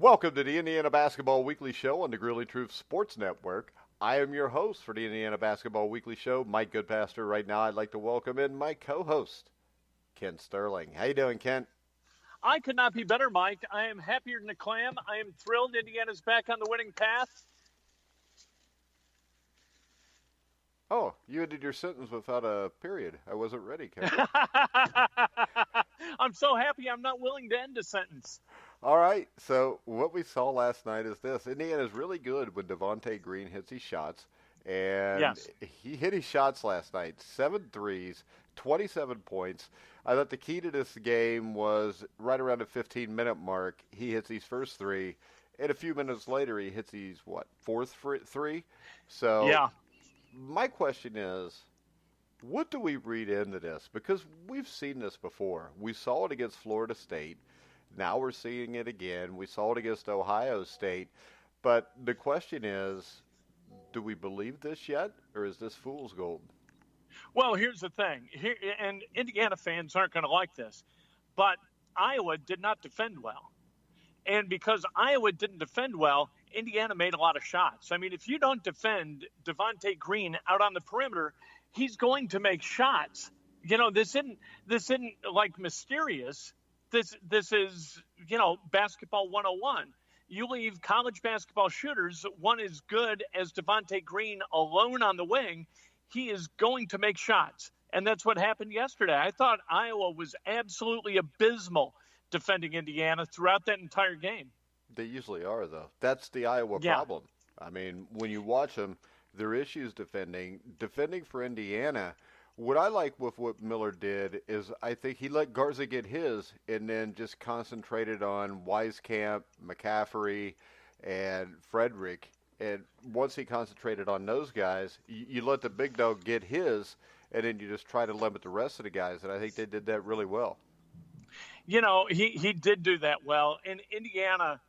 Welcome to the Indiana Basketball Weekly Show on the Grilly Truth Sports Network. I am your host for the Indiana Basketball Weekly Show, Mike Goodpaster. Right now, I'd like to welcome in my co-host, Kent Sterling. How you doing, Kent? I could not be better, Mike. I am happier than a clam. I am thrilled Indiana's back on the winning path. Oh, you ended your sentence without a period. I wasn't ready, Kent. I'm so happy I'm not willing to end a sentence. All right, so what we saw last night is this. Indiana's really good when Devontae Green hits his shots, and Yes. he hit his shots last night, 7 threes, 27 points. I thought the key to this game was right around the 15-minute mark, he hits his first three, and a few minutes later he hits his, fourth three? So Yeah. my question is, what do we read into this? Because we've seen this before. We saw it against Florida State. Now we're seeing it again. We saw it against Ohio State. But the question is, do we believe this yet, or is this fool's gold? Well, here's the thing. And Indiana fans aren't going to like this, but Iowa did not defend well. And because Iowa didn't defend well, Indiana made a lot of shots. I mean, if you don't defend Devontae Green out on the perimeter, he's going to make shots. You know, this isn't like mysterious. This is, basketball 101. You leave college basketball shooters, one as good as Devontae Green alone on the wing, he is going to make shots. And that's what happened yesterday. I thought Iowa was absolutely abysmal defending Indiana throughout that entire game. They usually are, though. That's the Iowa problem. I mean, when you watch them, their issues defending for Indiana. What I like with what Miller did is I think he let Garza get his and then just concentrated on Wieskamp, McCaffrey, and Frederick. And once he concentrated on those guys, you let the big dog get his, and then you just try to limit the rest of the guys. And I think they did that really well. You know, he did do that well. In Indiana,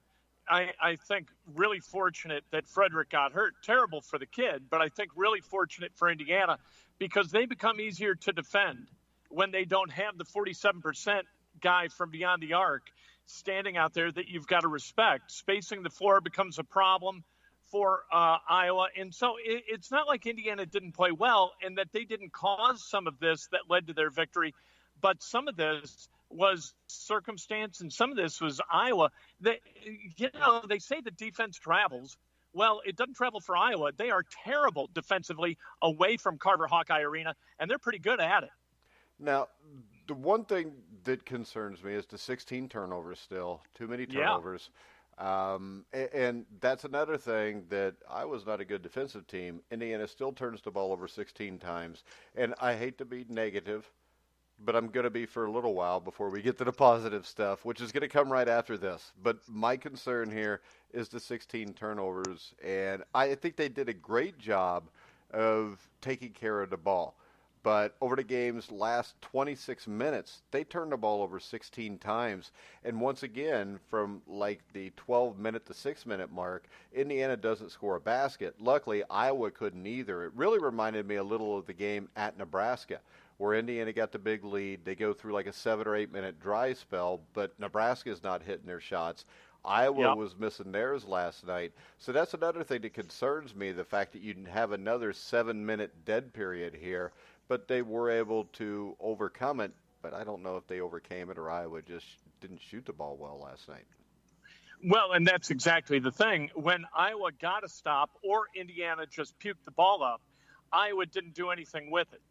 I think really fortunate that Frederick got hurt. Terrible for the kid, but I think really fortunate for Indiana because they become easier to defend when they don't have the 47% guy from beyond the arc standing out there that you've got to respect. Spacing the floor becomes a problem for Iowa. And so it's not like Indiana didn't play well and that they didn't cause some of this that led to their victory, but some of this was circumstance and some of this was Iowa. They say that defense travels. Well, it doesn't travel for Iowa. They are terrible defensively away from Carver Hawkeye Arena, and they're pretty good at it. Now, the one thing that concerns me is the 16 turnovers still. Too many turnovers. Yeah. And that's another thing that Iowa's not a good defensive team. Indiana still turns the ball over 16 times. And I hate to be negative, but I'm going to be for a little while before we get to the positive stuff, which is going to come right after this. But my concern here is the 16 turnovers, and I think they did a great job of taking care of the ball. But over the game's last 26 minutes, they turned the ball over 16 times. And once again, from like the 12-minute to 6-minute mark, Indiana doesn't score a basket. Luckily, Iowa couldn't either. It really reminded me a little of the game at Nebraska, where Indiana got the big lead. They go through like a 7 or 8 minute dry spell, but Nebraska's not hitting their shots. Iowa was missing theirs last night. So that's another thing that concerns me, the fact that you have another 7-minute dead period here, but they were able to overcome it. But I don't know if they overcame it or Iowa just didn't shoot the ball well last night. Well, and that's exactly the thing. When Iowa got a stop or Indiana just puked the ball up, Iowa didn't do anything with it.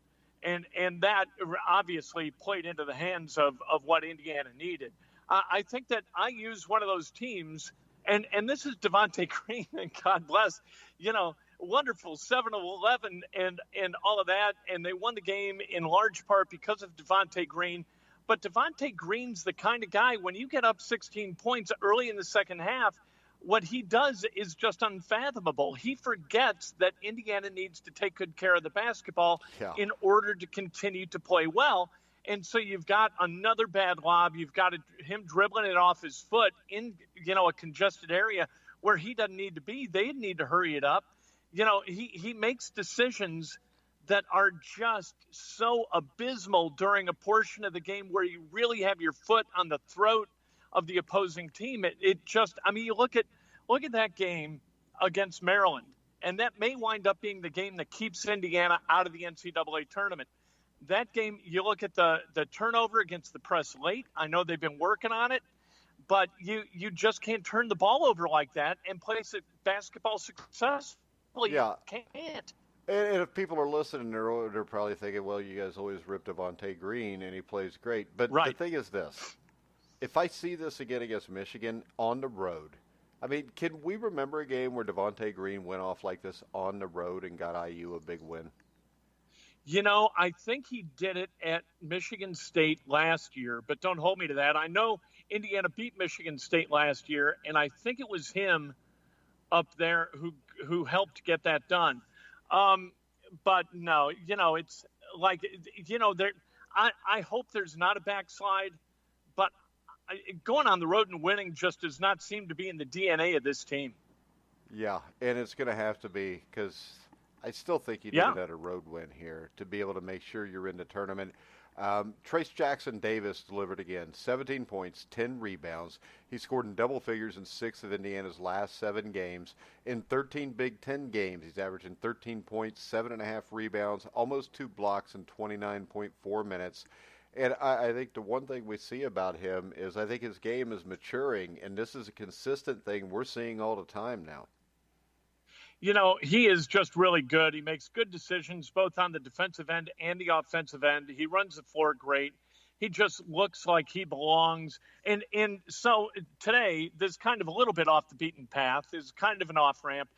And that obviously played into the hands of what Indiana needed. I think that I use one of those teams, and this is Devontae Green, and God bless, wonderful 7 of 11 and all of that, and they won the game in large part because of Devontae Green. But Devontae Green's the kind of guy, when you get up 16 points early in the second half, what he does is just unfathomable. He forgets that Indiana needs to take good care of the basketball in order to continue to play well. And so you've got another bad lob. You've got him dribbling it off his foot in, a congested area where he doesn't need to be. They need to hurry it up. He makes decisions that are just so abysmal during a portion of the game where you really have your foot on the throat of the opposing team. It just, I mean, you look at that game against Maryland, and that may wind up being the game that keeps Indiana out of the NCAA tournament. That game, you look at the turnover against the press late. I know they've been working on it, but you just can't turn the ball over like that and play basketball successfully. Yeah. You can't. And if people are listening, they're probably thinking, well, you guys always rip Devontae Green, and he plays great. But right. The thing is this. If I see this again against Michigan on the road, I mean, can we remember a game where Devontae Green went off like this on the road and got IU a big win? You know, I think he did it at Michigan State last year, but don't hold me to that. I know Indiana beat Michigan State last year, and I think it was him up there who helped get that done. But no, you know, it's like, you know, I hope there's not a backslide, but going on the road and winning just does not seem to be in the DNA of this team. Yeah, and it's going to have to be, because I still think you need another road win here to be able to make sure you're in the tournament. Trace Jackson Davis delivered again, 17 points, 10 rebounds. He scored in double figures in 6 of Indiana's last 7 games. In 13 Big Ten games, he's averaging 13 points, 7.5 rebounds, almost 2 blocks in 29.4 minutes. And I think the one thing we see about him is I think his game is maturing, and this is a consistent thing we're seeing all the time now. You know, he is just really good. He makes good decisions both on the defensive end and the offensive end. He runs the floor great. He just looks like he belongs. And so today, there's kind of a little bit off the beaten path. There's kind of an off-ramp.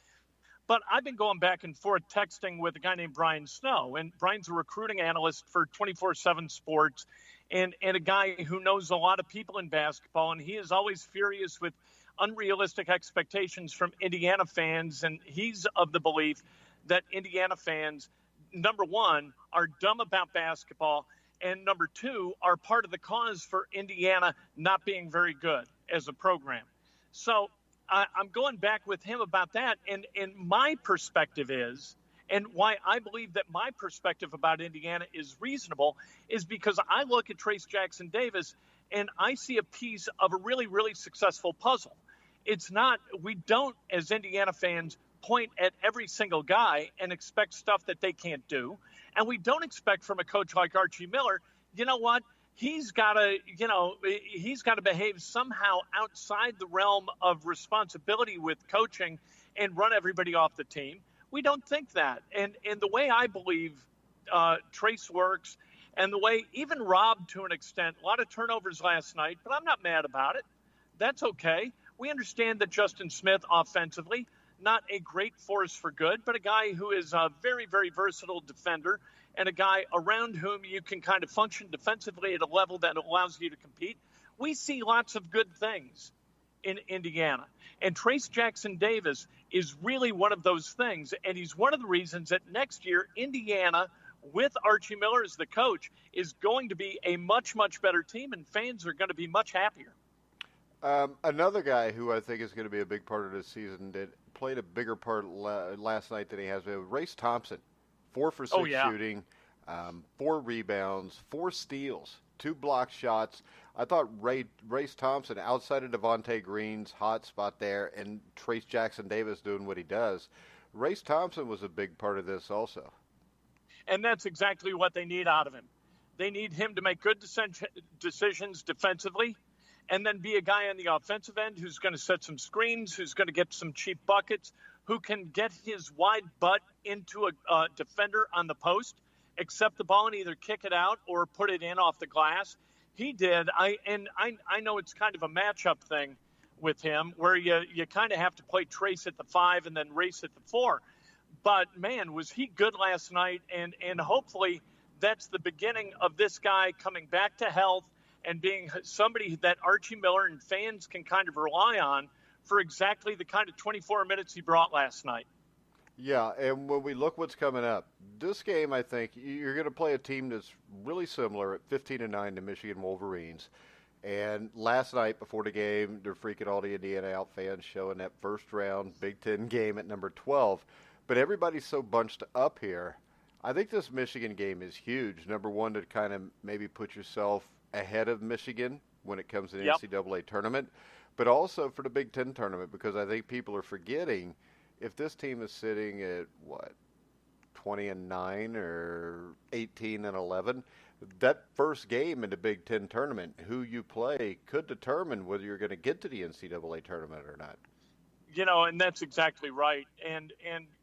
But I've been going back and forth texting with a guy named Brian Snow. And Brian's a recruiting analyst for 24/7 Sports and a guy who knows a lot of people in basketball. And he is always furious with unrealistic expectations from Indiana fans, and he's of the belief that Indiana fans, number one, are dumb about basketball, and number two, are part of the cause for Indiana not being very good as a program. So I'm going back with him about that, and my perspective is, and why I believe that my perspective about Indiana is reasonable, is because I look at Trace Jackson Davis, and I see a piece of a really, really successful puzzle. It's not, we don't, as Indiana fans, point at every single guy and expect stuff that they can't do. And we don't expect from a coach like Archie Miller, you know what, he's got to behave somehow outside the realm of responsibility with coaching and run everybody off the team. We don't think that. And the way I believe Trace works, and the way even Rob, to an extent, a lot of turnovers last night, but I'm not mad about it. That's okay. We understand that Justin Smith offensively, not a great force for good, but a guy who is a very, very versatile defender and a guy around whom you can kind of function defensively at a level that allows you to compete. We see lots of good things in Indiana. And Trace Jackson Davis is really one of those things. And he's one of the reasons that next year, Indiana, with Archie Miller as the coach, is going to be a much, much better team, and fans are going to be much happier. Another guy who I think is going to be a big part of this season that played a bigger part last night than he has been, Race Thompson. 4 for 6 shooting, 4 rebounds, 4 steals, 2 block shots. I thought Race Thompson, outside of Devontae Green's hot spot there and Trace Jackson Davis doing what he does, Race Thompson was a big part of this also. And that's exactly what they need out of him. They need him to make good decisions defensively, and then be a guy on the offensive end who's going to set some screens, who's going to get some cheap buckets, who can get his wide butt into a defender on the post, accept the ball and either kick it out or put it in off the glass. He did. I know it's kind of a matchup thing with him where you kind of have to play Trace at the 5 and then Race at the 4. But, man, was he good last night, and hopefully that's the beginning of this guy coming back to health and being somebody that Archie Miller and fans can kind of rely on for exactly the kind of 24 minutes he brought last night. Yeah, and when we look what's coming up, this game, I think, you're going to play a team that's really similar at 15-9 to Michigan Wolverines. And last night before the game, they're freaking all the Indiana out fans showing that first round Big Ten game at number 12. But everybody's so bunched up here. I think this Michigan game is huge. Number one, to kind of maybe put yourself ahead of Michigan when it comes to the Yep. NCAA tournament, but also for the Big Ten tournament, because I think people are forgetting if this team is sitting at, 20-9 or 18-11, that first game in the Big Ten tournament, who you play, could determine whether you're going to get to the NCAA tournament or not. And that's exactly right. And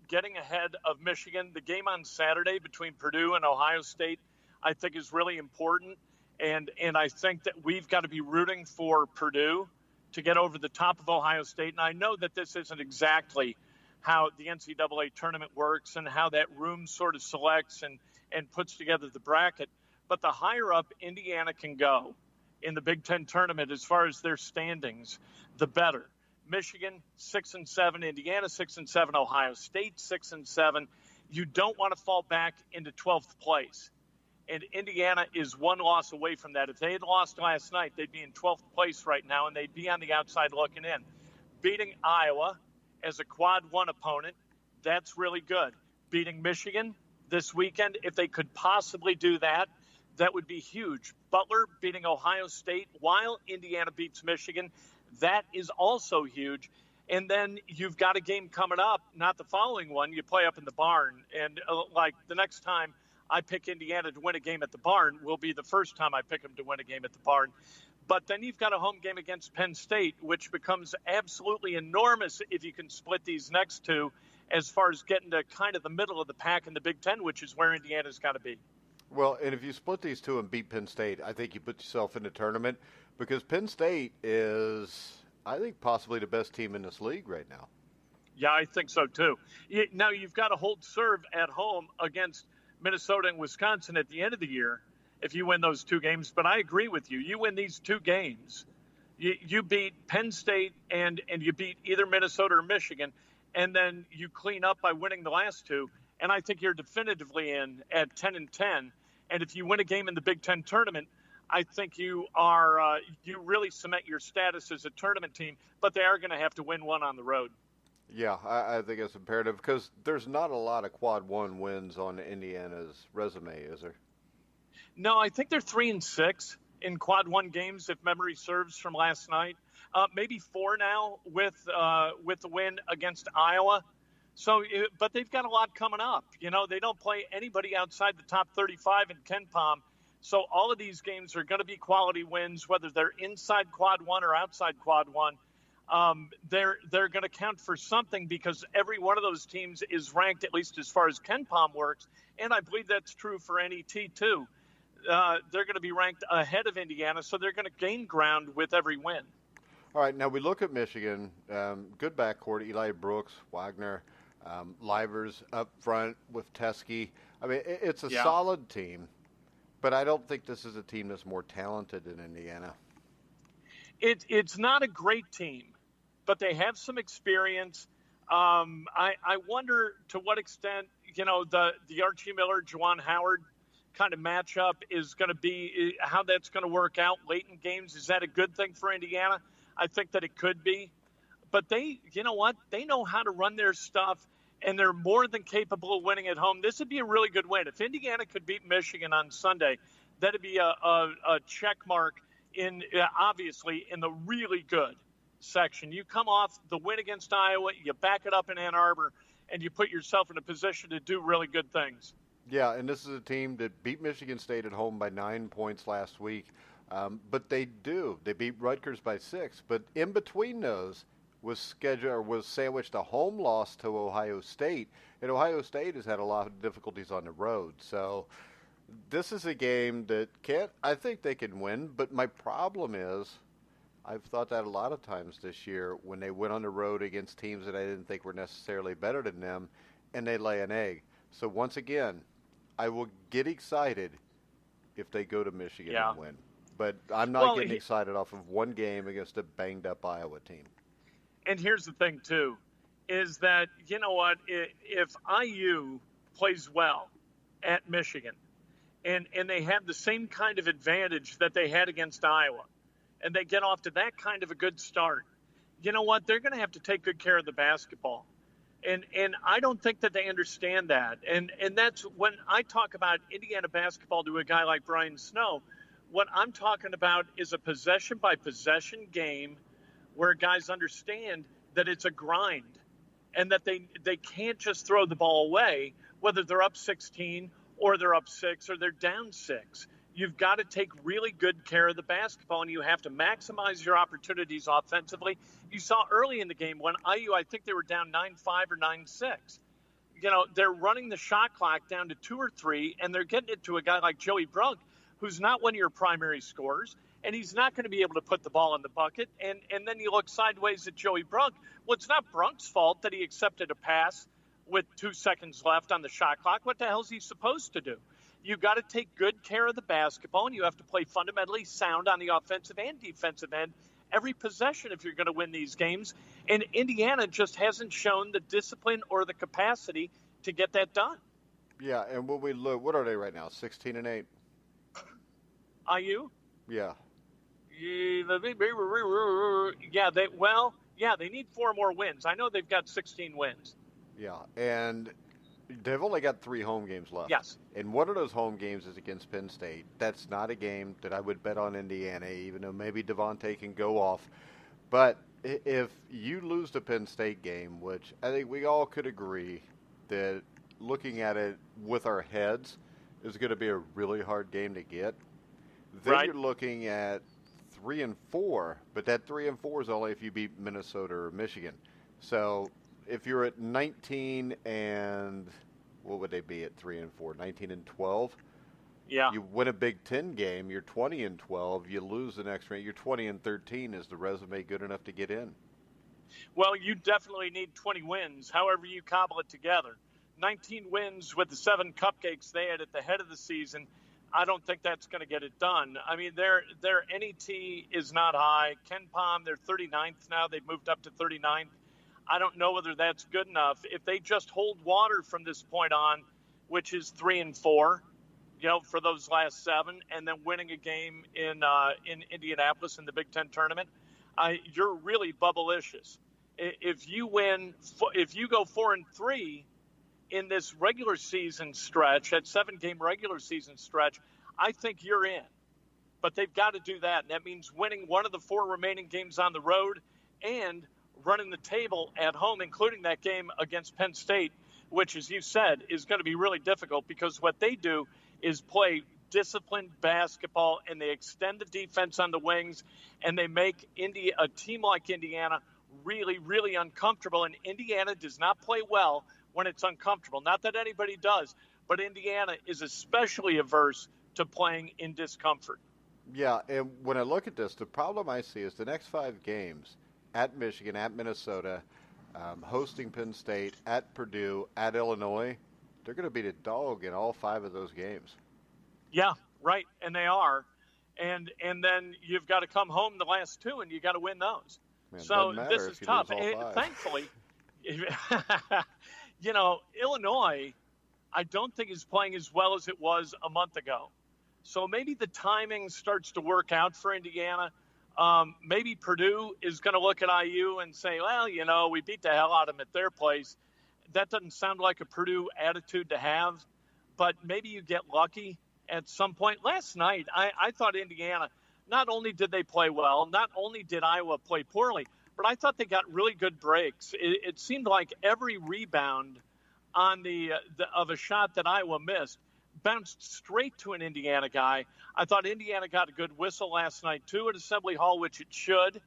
getting ahead of Michigan, the game on Saturday between Purdue and Ohio State, I think is really important. And I think that we've got to be rooting for Purdue to get over the top of Ohio State. And I know that this isn't exactly how the NCAA tournament works and how that room sort of selects and puts together the bracket. But the higher up Indiana can go in the Big Ten tournament as far as their standings, the better. Michigan 6-7, Indiana 6-7, Ohio State 6-7. You don't want to fall back into 12th place. And Indiana is one loss away from that. If they had lost last night, they'd be in 12th place right now, and they'd be on the outside looking in. Beating Iowa as a quad one opponent, that's really good. Beating Michigan this weekend, if they could possibly do that, that would be huge. Butler beating Ohio State while Indiana beats Michigan, that is also huge. And then you've got a game coming up, not the following one, you play up in the barn. And like the next time I pick Indiana to win a game at the barn will be the first time I pick them to win a game at the barn. But then you've got a home game against Penn State, which becomes absolutely enormous if you can split these next two as far as getting to kind of the middle of the pack in the Big Ten, which is where Indiana's got to be. Well, and if you split these two and beat Penn State, I think you put yourself in the tournament, because Penn State is, I think, possibly the best team in this league right now. Yeah, I think so too. Now you've got to hold serve at home against Minnesota and Wisconsin at the end of the year if you win those two games. But I agree with you. You win these two games, you beat Penn State and you beat either Minnesota or Michigan, and then you clean up by winning the last two. And I think you're definitively in at 10-10. And if you win a game in the Big Ten tournament, I think you are you really cement your status as a tournament team. But they are going to have to win one on the road. Yeah, I think it's imperative, because there's not a lot of quad one wins on Indiana's resume, is there? No, I think they're 3-6 in quad one games, if memory serves, from last night. Maybe 4 now with the win against Iowa. So, but they've got a lot coming up. They don't play anybody outside the top 35 in KenPom. So all of these games are going to be quality wins, whether they're inside quad one or outside quad one. They're going to count for something, because every one of those teams is ranked, at least as far as KenPom works. And I believe that's true for NET too. They're going to be ranked ahead of Indiana, so they're going to gain ground with every win. All right, now we look at Michigan. Good backcourt, Eli Brooks, Wagner, Livers up front with Teskey. I mean, it's a solid team, but I don't think this is a team that's more talented than Indiana. It's not a great team, but they have some experience. I wonder to what extent, the Archie Miller, Juwan Howard kind of matchup is going to be, how that's going to work out late in games. Is that a good thing for Indiana? I think that it could be. But they, you know what? They know how to run their stuff, and they're more than capable of winning at home. This would be a really good win. If Indiana could beat Michigan on Sunday, that'd be a check mark in, obviously, in the really good section. You come off the win against Iowa, you back it up in Ann Arbor, and you put yourself in a position to do really good things. Yeah, and this is a team that beat Michigan State at home by 9 points last week. But they beat Rutgers by 6. But in between those was sandwiched a home loss to Ohio State. And Ohio State has had a lot of difficulties on the road. So this is a game that I think they can win. But my problem is, I've thought that a lot of times this year when they went on the road against teams that I didn't think were necessarily better than them, and they lay an egg. So once again, I will get excited if they go to Michigan and win. But I'm not getting excited off of one game against a banged-up Iowa team. And here's the thing, too, is that, you know what, if IU plays well at Michigan and they have the same kind of advantage that they had against Iowa, and they get off to that kind of a good start, you know what, they're going to have to take good care of the basketball. And I don't think that they understand that. And that's when I talk about Indiana basketball to a guy like Brian Snow. What I'm talking about is a possession-by-possession game where guys understand that it's a grind and that they can't just throw the ball away, whether they're up 16 or they're up 6 or they're down 6. You've got to take really good care of the basketball, and you have to maximize your opportunities offensively. You saw early in the game when IU, I think they were down 9-5 or 9-6. They're running the shot clock down to 2 or 3, and they're getting it to a guy like Joey Brunk, who's not one of your primary scorers, and he's not going to be able to put the ball in the bucket. And then you look sideways at Joey Brunk. Well, it's not Brunk's fault that he accepted a pass with 2 seconds left on the shot clock. What the hell is he supposed to do? You've got to take good care of the basketball, and you have to play fundamentally sound on the offensive and defensive end every possession if you're going to win these games. And Indiana just hasn't shown the discipline or the capacity to get that done. Yeah, and when we look, what are they right now? 16-8. IU? Yeah. Yeah, they need 4 more wins. I know they've got 16 wins. Yeah, and they've only got 3 home games left. Yes. And one of those home games is against Penn State. That's not a game that I would bet on Indiana, even though maybe Devontae can go off. But if you lose the Penn State game, which I think we all could agree that looking at it with our heads is going to be a really hard game to get, then right. You're looking at 3-4, but that 3-4 is only if you beat Minnesota or Michigan. So if you're at 19 and what would they be at 3-4? 19-12. Yeah. You win a Big Ten game, you're 20-12. You lose the next round, you're 20-13. Is the resume good enough to get in? Well, you definitely need 20 wins, however you cobble it together. 19 wins with the 7 cupcakes they had at the head of the season. I don't think that's going to get it done. I mean, their NET is not high. KenPom, they're 39th now. They've moved up to 39th. I don't know whether that's good enough. If they just hold water from this point on, which is 3-4, for those last 7, and then winning a game in Indianapolis in the Big Ten tournament, you're really bubblicious. If you go 4-3 in this regular season stretch, that 7-game regular season stretch, I think you're in. But they've got to do that. And that means winning one of the 4 remaining games on the road and running the table at home, including that game against Penn State, which, as you said, is going to be really difficult because what they do is play disciplined basketball, and they extend the defense on the wings, and they make a team like Indiana really, really uncomfortable. And Indiana does not play well when it's uncomfortable. Not that anybody does, but Indiana is especially averse to playing in discomfort. Yeah, and when I look at this, the problem I see is the next 5 games at Michigan, at Minnesota, hosting Penn State, at Purdue, at Illinois, they're going to beat a dog in all 5 of those games. Yeah, right, and they are. And then you've got to come home the last 2, and you got to win those. Man, so this is tough. Thankfully, Illinois, I don't think is playing as well as it was a month ago. So maybe the timing starts to work out for Indiana. Maybe Purdue is going to look at IU and say, well, we beat the hell out of them at their place. That doesn't sound like a Purdue attitude to have, but maybe you get lucky at some point. Last night, I thought Indiana, not only did they play well, not only did Iowa play poorly, but I thought they got really good breaks. It seemed like every rebound on of a shot that Iowa missed bounced straight to an Indiana guy. I thought Indiana got a good whistle last night, too, at Assembly Hall, which it should.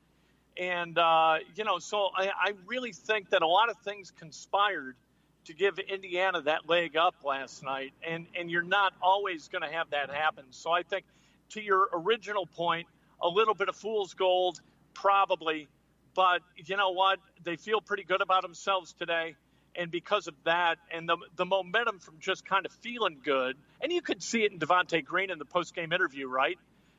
And, so I really think that a lot of things conspired to give Indiana that leg up last night. And you're not always going to have that happen. So I think, to your original point, a little bit of fool's gold, probably. But you know what? They feel pretty good about themselves today. And because of that and the momentum from just kind of feeling good, and you could see it in Devontae Green in the post-game interview, right?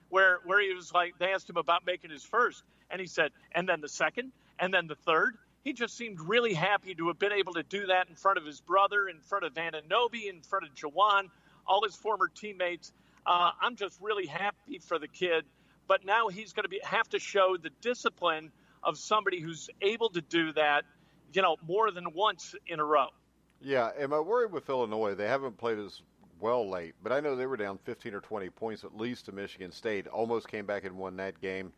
Where he was like, they asked him about making his first, and he said, and then the second, and then the third. He just seemed really happy to have been able to do that in front of his brother, in front of Anunoby, in front of Jawan, all his former teammates. I'm just really happy for the kid. But now he's going to have to show the discipline of somebody who's able to do that, more than once in a row. Yeah, am I worried with Illinois? They haven't played as well late, but I know they were down 15 or 20 points at least to Michigan State. Almost came back and won that game.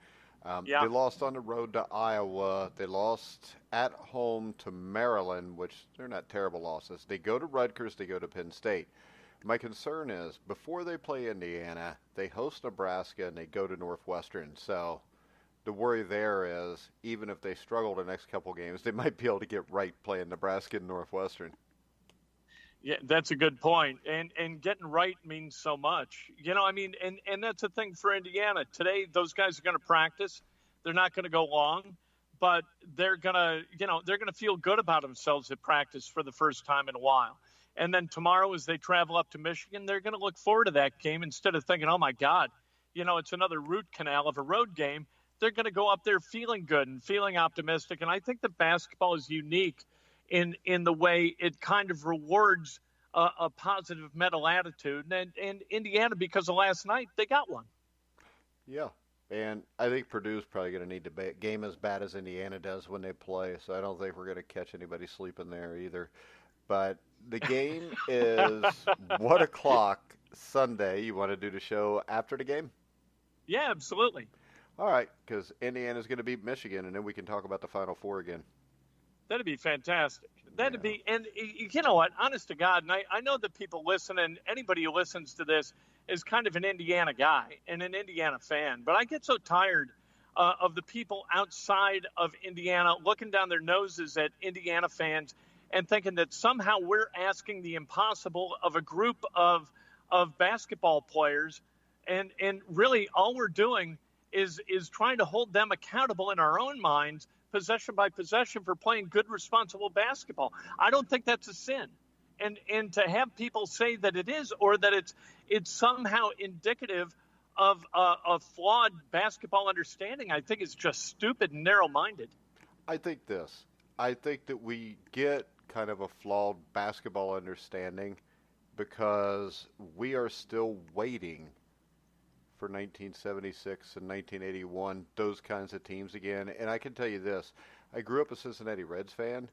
Yeah. They lost on the road to Iowa. They lost at home to Maryland, which they're not terrible losses. They go to Rutgers. They go to Penn State. My concern is before they play Indiana, they host Nebraska and they go to Northwestern. So the worry there is even if they struggle the next couple games, they might be able to get right playing Nebraska and Northwestern. Yeah, that's a good point. And getting right means so much. I mean, and that's the thing for Indiana. Today, those guys are going to practice. They're not going to go long, but they're going to feel good about themselves at practice for the first time in a while. And then tomorrow, as they travel up to Michigan, they're going to look forward to that game instead of thinking, oh, my God, it's another root canal of a road game. They're going to go up there feeling good and feeling optimistic. And I think that basketball is unique in the way it kind of rewards a positive mental attitude. And Indiana, because of last night, they got one. Yeah, and I think Purdue's probably going to need to game as bad as Indiana does when they play, so I don't think we're going to catch anybody sleeping there either. But the game is 1 o'clock Sunday. You want to do the show after the game? Yeah, absolutely. All right, because Indiana's going to beat Michigan, and then we can talk about the Final Four again. That'd be fantastic. That'd be, and you know what, honest to God, and I know that people listen, and anybody who listens to this is kind of an Indiana guy and an Indiana fan, but I get so tired of the people outside of Indiana looking down their noses at Indiana fans and thinking that somehow we're asking the impossible of a group of basketball players, and really all we're doing is trying to hold them accountable in our own minds, possession by possession, for playing good, responsible basketball. I don't think that's a sin. And to have people say that it is, or that it's somehow indicative of a flawed basketball understanding, I think is just stupid and narrow-minded. I think that we get kind of a flawed basketball understanding because we are still waiting for 1976 and 1981, those kinds of teams again. And I can tell you this, I grew up a Cincinnati Reds fan,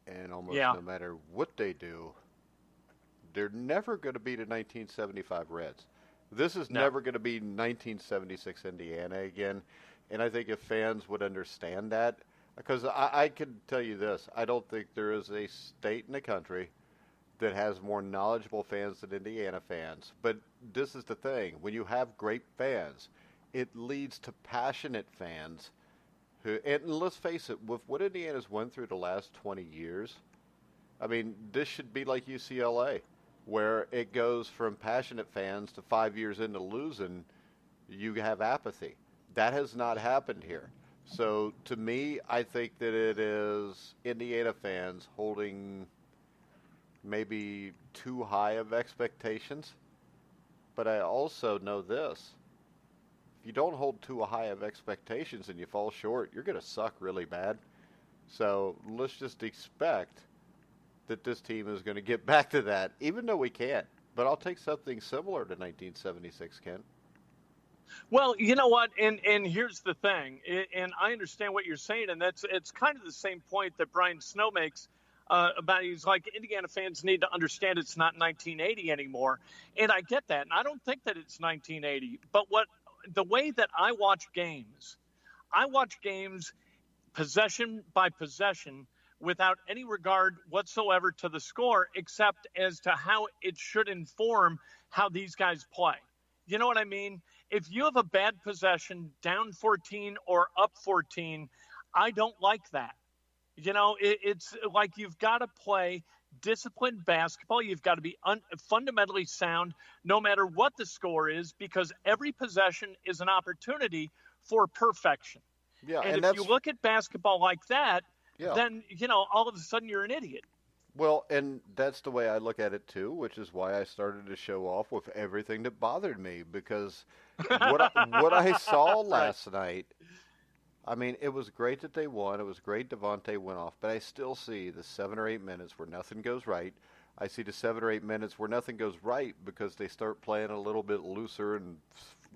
and almost no matter what they do, they're never going to beat a 1975 Reds. This is never going to be 1976 Indiana again. And I think if fans would understand that, because I can tell you this, I don't think there is a state in the country that has more knowledgeable fans than Indiana fans. But this is the thing. When you have great fans, it leads to passionate fans who, and let's face it, with what Indiana's went through the last 20 years, I mean, this should be like UCLA, where it goes from passionate fans to 5 years into losing, you have apathy. That has not happened here. So to me, I think that it is Indiana fans holding maybe too high of expectations. But I also know this. If you don't hold too high of expectations and you fall short, you're going to suck really bad. So let's just expect that this team is going to get back to that, even though we can't. But I'll take something similar to 1976, Ken. Well, you know what, and here's the thing, and I understand what you're saying, and it's kind of the same point that Brian Snow makes about, he's like, Indiana fans need to understand it's not 1980 anymore, and I get that, and I don't think that it's 1980, but the way that I watch games possession by possession without any regard whatsoever to the score, except as to how it should inform how these guys play. You know what I mean? If you have a bad possession, down 14 or up 14, I don't like that. You know, it's like you've got to play disciplined basketball. You've got to be fundamentally sound no matter what the score is, because every possession is an opportunity for perfection. Yeah, and if you look at basketball like that, then, all of a sudden you're an idiot. Well, and that's the way I look at it, too, which is why I started to show off with everything that bothered me, because what I saw last night, I mean, it was great that they won. It was great Devontae went off, but I still see the 7 or 8 minutes where nothing goes right. I see the 7 or 8 minutes where nothing goes right because they start playing a little bit looser and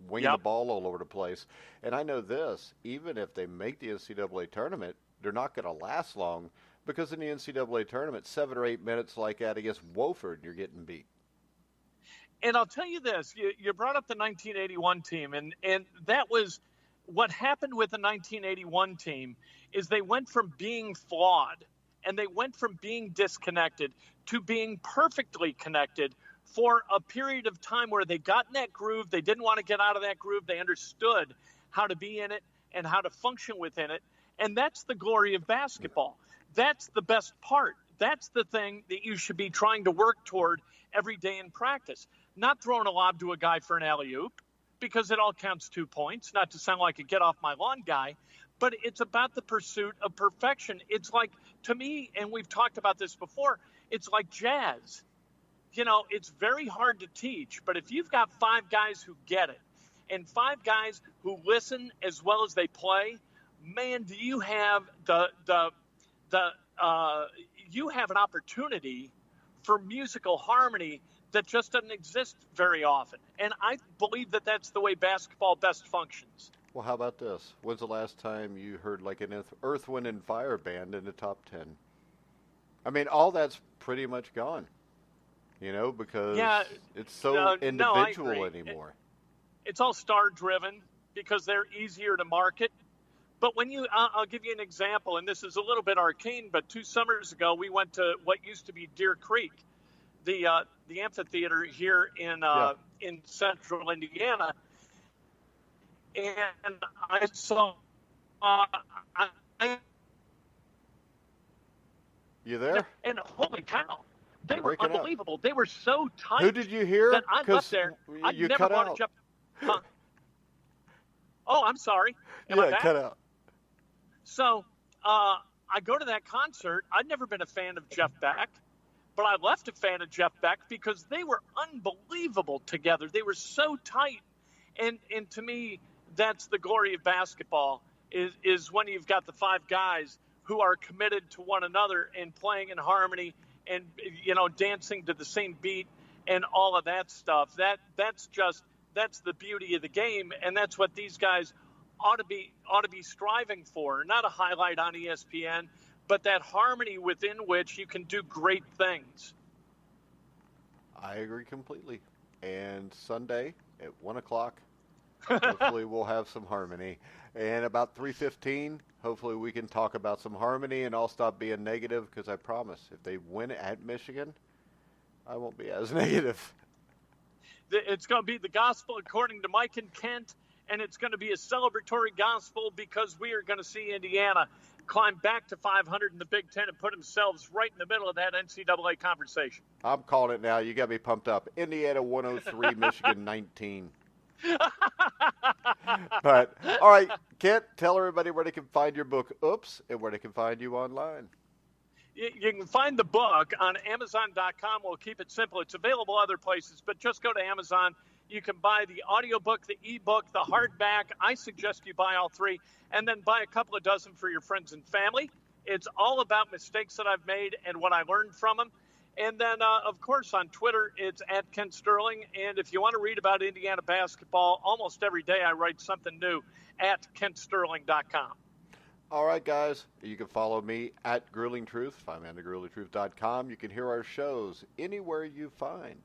winging the ball all over the place. And I know this, even if they make the NCAA tournament, they're not going to last long. Because in the NCAA tournament, 7 or 8 minutes like that against Wofford, you're getting beat. And I'll tell you this, you brought up the 1981 team, and that was what happened with the 1981 team is they went from being flawed and they went from being disconnected to being perfectly connected for a period of time where they got in that groove. They didn't want to get out of that groove. They understood how to be in it and how to function within it. And that's the glory of basketball. That's the best part. That's the thing that you should be trying to work toward every day in practice. Not throwing a lob to a guy for an alley-oop, because it all counts 2 points, not to sound like a get-off-my-lawn guy, but it's about the pursuit of perfection. It's like, to me, and we've talked about this before, it's like jazz. You know, it's very hard to teach, but if you've got 5 guys who get it and 5 guys who listen as well as they play, man, do you have you have an opportunity for musical harmony that just doesn't exist very often. And I believe that that's the way basketball best functions. Well, how about this? When's the last time you heard like an Earth, Wind, and Fire band in the top 10? I mean, all that's pretty much gone, you know, because it's so individual anymore. It's all star-driven because they're easier to market. But when I'll give you an example, and this is a little bit arcane, but 2 summers ago, we went to what used to be Deer Creek, the amphitheater here in central Indiana, and I saw. You there? And holy cow, they were unbelievable. They were so tight. Who did you hear? That I left there. I you never cut bought out. a Jeff. Oh, I'm sorry. Cut out. So I go to that concert. I'd never been a fan of Jeff Beck. But I left a fan of Jeff Beck because they were unbelievable together. They were so tight. And to me, that's the glory of basketball is when you've got the 5 guys who are committed to one another and playing in harmony and, you know, dancing to the same beat and all of that stuff. That's the beauty of the game. And that's what these guys ought to be striving for. Not a highlight on ESPN, but that harmony within which you can do great things. I agree completely. And Sunday at 1 o'clock, hopefully we'll have some harmony. And about 3:15, hopefully we can talk about some harmony, and I'll stop being negative, because I promise, if they win at Michigan, I won't be as negative. It's going to be the gospel according to Mike and Kent, and it's going to be a celebratory gospel because we are going to see Indiana climb back to 500 in the Big Ten and put themselves right in the middle of that NCAA conversation. I'm calling it now. You got me pumped up. Indiana 103, Michigan 19. But, all right, Kent, tell everybody where they can find your book, Oops, and where they can find you online. You can find the book on Amazon.com. We'll keep it simple. It's available other places, but just go to Amazon. You can buy the audiobook, the ebook, the hardback. I suggest you buy all 3, and then buy a couple of dozen for your friends and family. It's all about mistakes that I've made and what I learned from them. And then, of course, on Twitter, it's at Kent Sterling. And if you want to read about Indiana basketball, almost every day I write something new at KentSterling.com. All right, guys, you can follow me at Grueling Truth. Find me on thegruelingtruth.com. You can hear our shows anywhere you find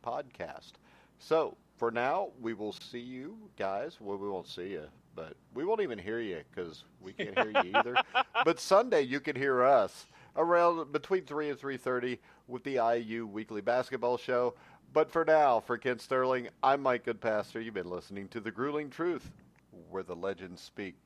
podcast. So, for now, we will see you guys. Well, we won't see you, but we won't even hear you because we can't hear you either. But Sunday, you can hear us around between 3 and 3:30 with the IU Weekly Basketball Show. But for now, for Kent Sterling, I'm Mike Goodpaster. You've been listening to The Grueling Truth, where the legends speak.